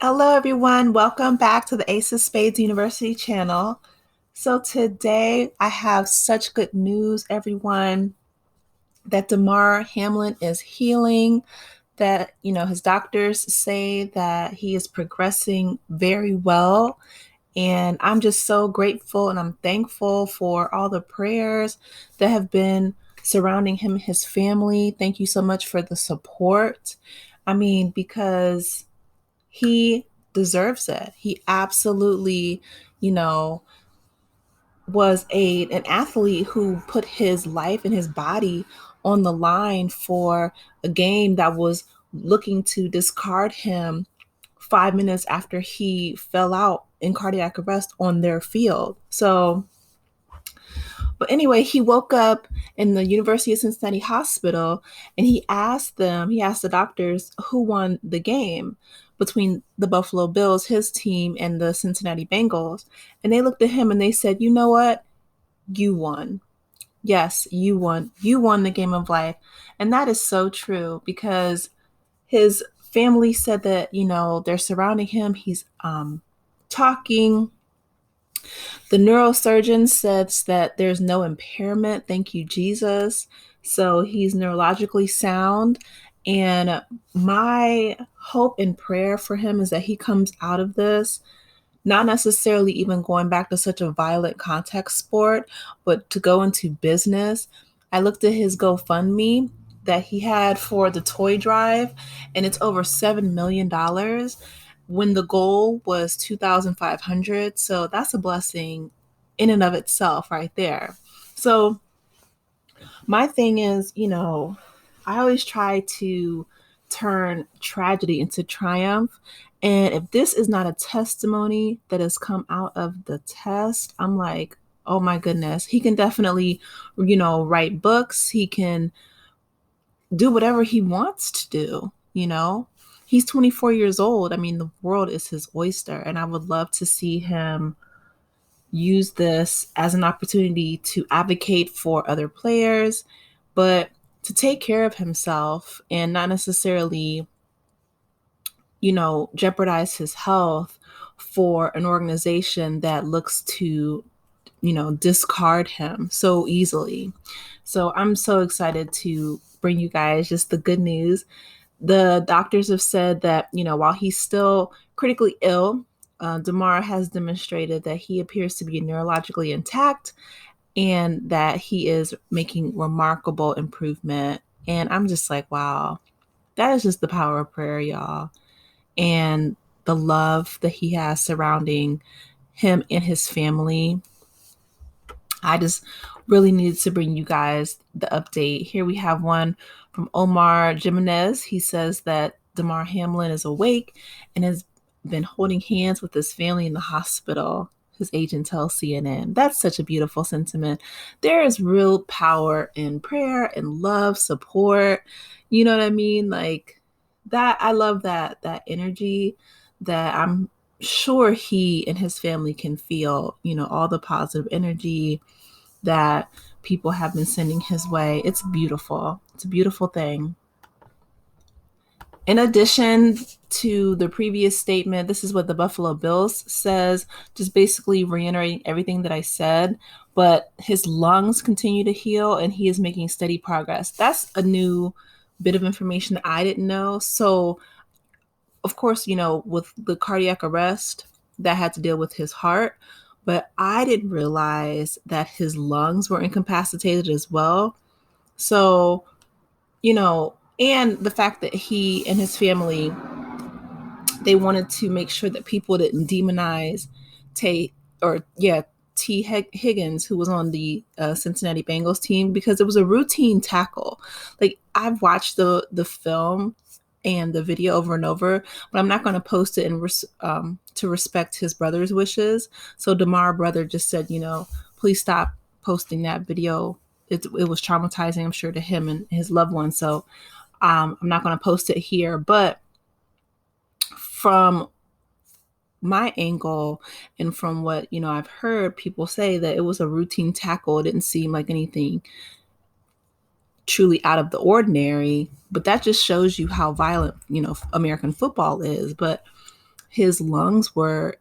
Hello, everyone. Welcome back to the Ace of Spades University channel. So today I have such good news, everyone, that Damar Hamlin is healing, that, his doctors say that he is progressing very well. And I'm just so grateful and I'm thankful for all the prayers that have been surrounding him and his family. Thank you so much for the support. Because he deserves it. He absolutely, you know, was an athlete who put his life and his body on the line for a game that was looking to discard him 5 minutes after he fell out in cardiac arrest on their field. But anyway, he woke up in the University of Cincinnati hospital and he asked the doctors who won the game between the Buffalo Bills, his team, and the Cincinnati Bengals. And they looked at him and they said, "You know what? You won. Yes, you won. You won the game of life." And that is so true because his family said that, they're surrounding him. He's talking. The neurosurgeon says that there's no impairment. Thank you, Jesus. So he's neurologically sound. And my hope and prayer for him is that he comes out of this, not necessarily even going back to such a violent contact sport, but to go into business. I looked at his GoFundMe that he had for the toy drive, and it's over $7 million when the goal was 2,500. So that's a blessing in and of itself right there. So my thing is, I always try to turn tragedy into triumph. And if this is not a testimony that has come out of the test, I'm like, oh my goodness, he can definitely, write books. He can do whatever he wants to do. He's 24 years old. I mean, the world is his oyster. And I would love to see him use this as an opportunity to advocate for other players, but to take care of himself and not necessarily, jeopardize his health for an organization that looks to, discard him so easily. So I'm so excited to bring you guys just the good news. The doctors have said that, while he's still critically ill, Damar has demonstrated that he appears to be neurologically intact and that he is making remarkable improvement. And I'm just like, wow, that is just the power of prayer, y'all. And the love that he has surrounding him and his family. I just really needed to bring you guys the update. Here we have one from Omar Jimenez. He says that Damar Hamlin is awake and has been holding hands with his family in the hospital. His agent tells CNN. That's such a beautiful sentiment. There is real power in prayer and love, support. You know what I mean? Like that. I love that energy that I'm sure he and his family can feel, all the positive energy that people have been sending his way. It's beautiful. It's a beautiful thing. In addition to the previous statement, this is what the Buffalo Bills says, just basically reiterating everything that I said. But his lungs continue to heal and he is making steady progress. That's a new bit of information that I didn't know. So, of course, with the cardiac arrest, that had to deal with his heart. But I didn't realize that his lungs were incapacitated as well. So, and the fact that he and his family, they wanted to make sure that people didn't demonize Tate or yeah, T. Higgins, who was on the Cincinnati Bengals team, because it was a routine tackle. Like I've watched the film and the video over and over, but I'm not going to post it to respect his brother's wishes. So Damar brother just said, please stop posting that video. It was traumatizing, I'm sure, to him and his loved ones. So I'm not going to post it here, but from my angle and from what I've heard people say, that it was a routine tackle. It didn't seem like anything truly out of the ordinary, but that just shows you how violent American football is. But his lungs were,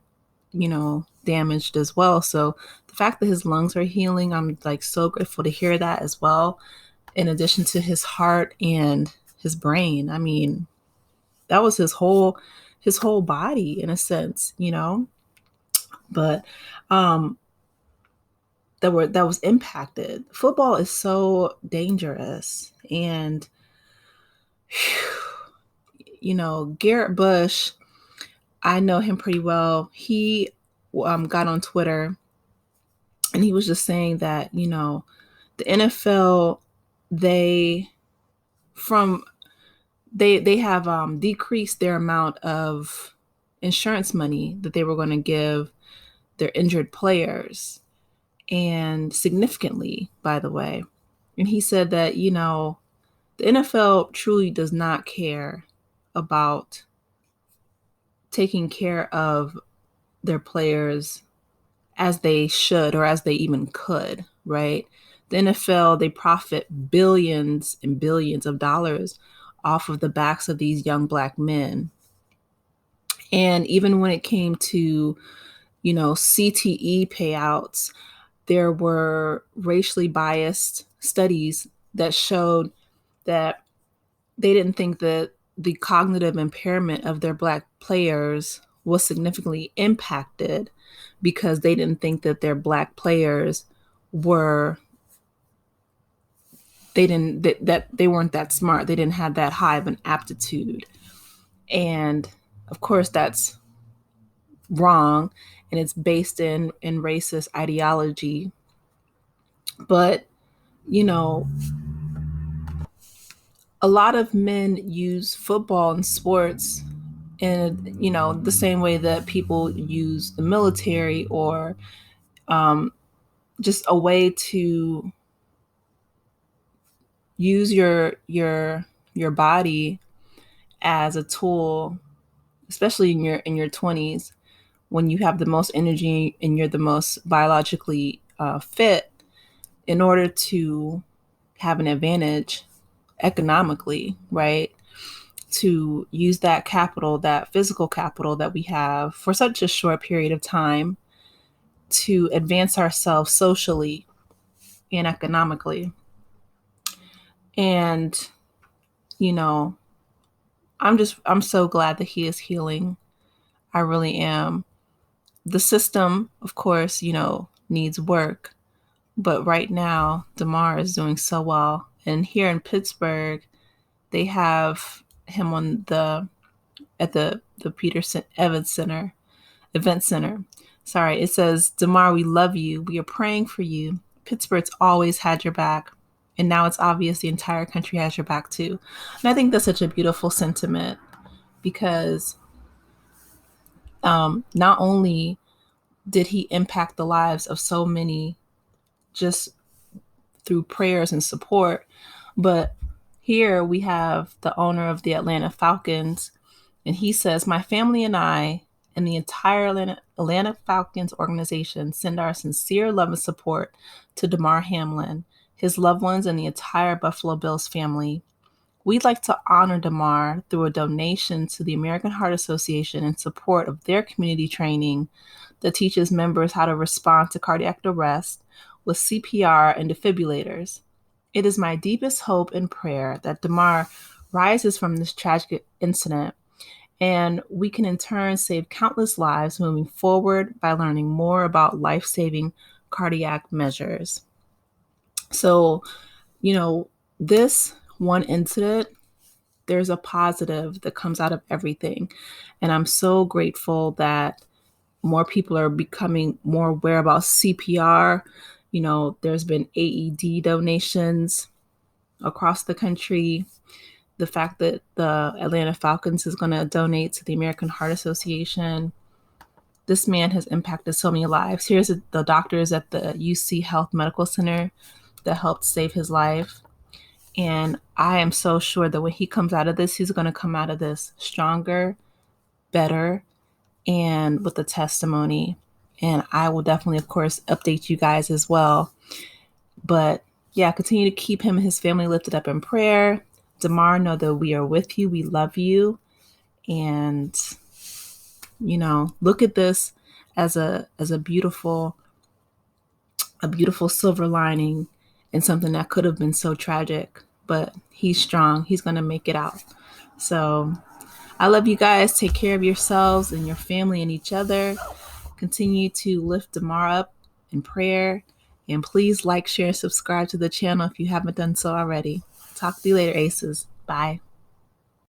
damaged as well. So the fact that his lungs are healing, I'm like so grateful to hear that as well. In addition to his heart and his brain. I mean, that was his whole body in a sense. But that was impacted. Football is so dangerous. And Garrett Bush, I know him pretty well. He got on Twitter and he was just saying that, the NFL, they from they have decreased their amount of insurance money that they were going to give their injured players, and significantly, by the way. And he said that, the NFL truly does not care about taking care of their players as they should or as they even could, right? The NFL, they profit billions and billions of dollars off of the backs of these young Black men. And even when it came to, CTE payouts, there were racially biased studies that showed that they didn't think that the cognitive impairment of their Black players was significantly impacted because they didn't think that their Black players were that they weren't that smart. They didn't have that high of an aptitude. And of course that's wrong, and it's based in racist ideology. But a lot of men use football and sports in the same way that people use the military, or just a way to use your body as a tool, especially in your 20s, when you have the most energy and you're the most biologically fit, in order to have an advantage economically, right? To use that capital, that physical capital that we have for such a short period of time, to advance ourselves socially and economically. And, you know, I'm so glad that he is healing. I really am. The system, of course, needs work. But right now, Damar is doing so well. And here in Pittsburgh, they have him at the Peterson Event Center. Sorry, it says, Damar, we love you. We are praying for you. Pittsburgh's always had your back. And now it's obvious the entire country has your back too. And I think that's such a beautiful sentiment, because not only did he impact the lives of so many just through prayers and support, but here we have the owner of the Atlanta Falcons, and he says, my family and I and the entire Atlanta Falcons organization send our sincere love and support to Damar Hamlin, his loved ones, and the entire Buffalo Bills family. We'd like to honor Damar through a donation to the American Heart Association in support of their community training that teaches members how to respond to cardiac arrest with CPR and defibrillators. It is my deepest hope and prayer that Damar rises from this tragic incident, and we can in turn save countless lives moving forward by learning more about life-saving cardiac measures. So, this one incident, there's a positive that comes out of everything. And I'm so grateful that more people are becoming more aware about CPR. There's been AED donations across the country. The fact that the Atlanta Falcons is going to donate to the American Heart Association. This man has impacted so many lives. Here's the doctors at the UC Health Medical Center that helped save his life. And I am so sure that when he comes out of this, he's going to come out of this stronger, better, and with a testimony. And I will definitely, of course, update you guys as well. But yeah, continue to keep him and his family lifted up in prayer. Damar, know that we are with you. We love you. And look at this as a beautiful silver lining in something that could have been so tragic. But he's strong. He's going to make it out. So I love you guys. Take care of yourselves and your family and each other. Continue to lift Damar up in prayer. And please like, share, and subscribe to the channel if you haven't done so already. Talk to you later, Aces. Bye.